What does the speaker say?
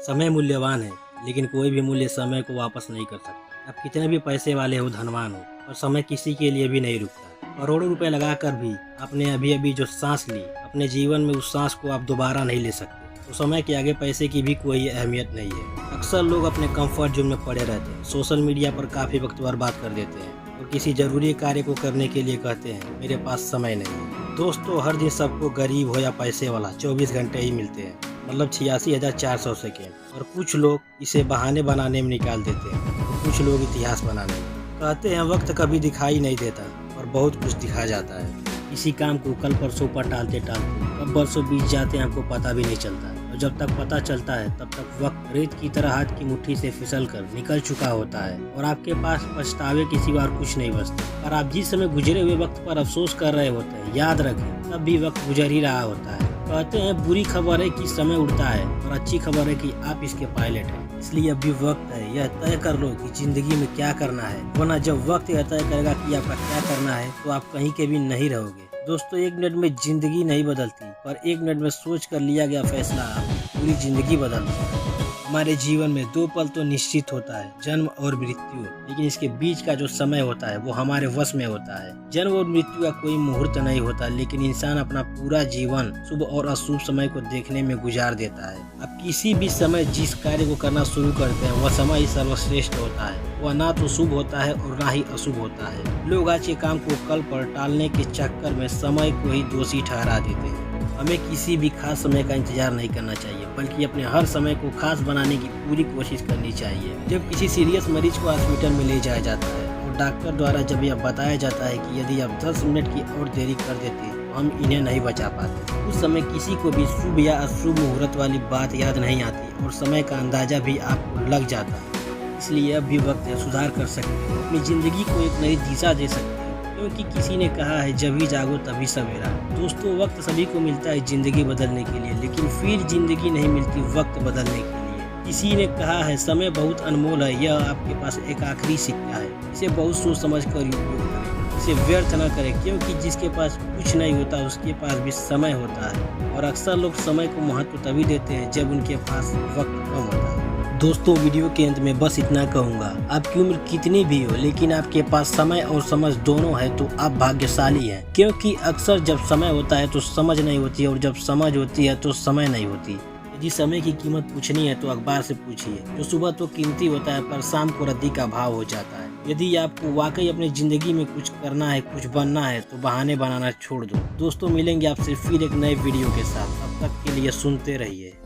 समय मूल्यवान है, लेकिन कोई भी मूल्य समय को वापस नहीं कर सकता। आप कितने भी पैसे वाले हो, धनवान हो, और समय किसी के लिए भी नहीं रुकता। करोड़ों रुपए लगाकर भी आपने अभी जो सांस ली, अपने जीवन में उस सांस को आप दोबारा नहीं ले सकते। तो समय के आगे पैसे की भी कोई अहमियत नहीं है। अक्सर लोग अपने कंफर्ट जोन में पड़े रहते हैं, सोशल मीडिया पर काफ़ी वक्त बर्बाद कर देते हैं और किसी जरूरी कार्य को करने के लिए कहते हैं मेरे पास समय नहीं है। दोस्तों, हर दिन सबको, गरीब हो या पैसे वाला, 24 घंटे ही मिलते हैं, मतलब 86,400 सेकेंड। और कुछ लोग इसे बहाने बनाने में निकाल देते हैं और कुछ लोग इतिहास बनाने में। कहते हैं वक्त कभी दिखाई नहीं देता और बहुत कुछ दिखा जाता है। इसी काम को कल परसों पर टालते टालते कब बरसों बीत जाते हैं आपको पता भी नहीं चलता, और जब तक पता चलता है तब तक वक्त रेत की तरह हाथ की मुट्ठी से फिसल कर निकल चुका होता है और आपके पास पछतावे की सिवा और कुछ नहीं बचता। और आप जिस समय गुजरे हुए वक्त पर अफसोस कर रहे होते हैं, याद रखें तब भी वक्त गुजर ही रहा होता है। कहते हैं बुरी खबर है कि समय उड़ता है और अच्छी खबर है कि आप इसके पायलट हैं। इसलिए अभी वक्त है, यह तय कर लो कि जिंदगी में क्या करना है, वरना जब वक्त यह तय करेगा कि आपका क्या करना है तो आप कहीं के भी नहीं रहोगे। दोस्तों, 1 मिनट में जिंदगी नहीं बदलती, पर 1 मिनट में सोच कर लिया गया फैसला आपकी पूरी जिंदगी बदल देता है। हमारे जीवन में 2 पल तो निश्चित होता है, जन्म और मृत्यु, लेकिन इसके बीच का जो समय होता है वो हमारे वश में होता है। जन्म और मृत्यु का कोई मुहूर्त नहीं होता, लेकिन इंसान अपना पूरा जीवन शुभ और अशुभ समय को देखने में गुजार देता है। अब किसी भी समय जिस कार्य को करना शुरू करते हैं वह समय ही सर्वश्रेष्ठ होता है। वह ना तो शुभ होता है और ना ही अशुभ होता है। लोग आज के काम को कल पर टालने के चक्कर में समय को ही दोषी ठहरा देते हैं। हमें किसी भी खास समय का इंतजार नहीं करना चाहिए, बल्कि अपने हर समय को खास बनाने की पूरी कोशिश करनी चाहिए। जब किसी सीरियस मरीज को हॉस्पिटल में ले जाया जाता है और डॉक्टर द्वारा जब यह बताया जाता है कि यदि आप 10 मिनट की और देरी कर देते तो हम इन्हें नहीं बचा पाते, उस समय किसी को भी शुभ या अशुभ मुहूर्त वाली बात याद नहीं आती और समय का अंदाजा भी आपको लग जाता है। इसलिए अब भी वक्त है, सुधार कर सकते हैं, अपनी जिंदगी को एक नई दिशा दे सकते हैं, क्योंकि किसी ने कहा है जब ही जागो तभी सवेरा। दोस्तों, वक्त सभी को मिलता है जिंदगी बदलने के लिए, लेकिन फिर जिंदगी नहीं मिलती वक्त बदलने के लिए। किसी ने कहा है समय बहुत अनमोल है, यह आपके पास एक आखिरी सिक्का है, इसे बहुत सोच समझ कर उपयोग करें, इसे व्यर्थ न करें, क्योंकि जिसके पास कुछ नहीं होता उसके पास भी समय होता है। और अक्सर लोग समय को महत्व तभी देते हैं जब उनके पास वक्त कम होता है। दोस्तों, वीडियो के अंत में बस इतना कहूँगा, आपकी उम्र कितनी भी हो लेकिन आपके पास समय और समझ दोनों है तो आप भाग्यशाली हैं, क्योंकि अक्सर जब समय होता है तो समझ नहीं होती और जब समझ होती है तो समय नहीं होती। यदि समय की कीमत पूछनी है तो अखबार से पूछिए, जो सुबह तो कीमती होता है पर शाम को रद्दी का भाव हो जाता है। यदि आपको वाकई अपनी जिंदगी में कुछ करना है, कुछ बनना है, तो बहाने बनाना छोड़ दो। दोस्तों, मिलेंगे आपसे फिर एक नए वीडियो के साथ, तब तक के लिए सुनते रहिए।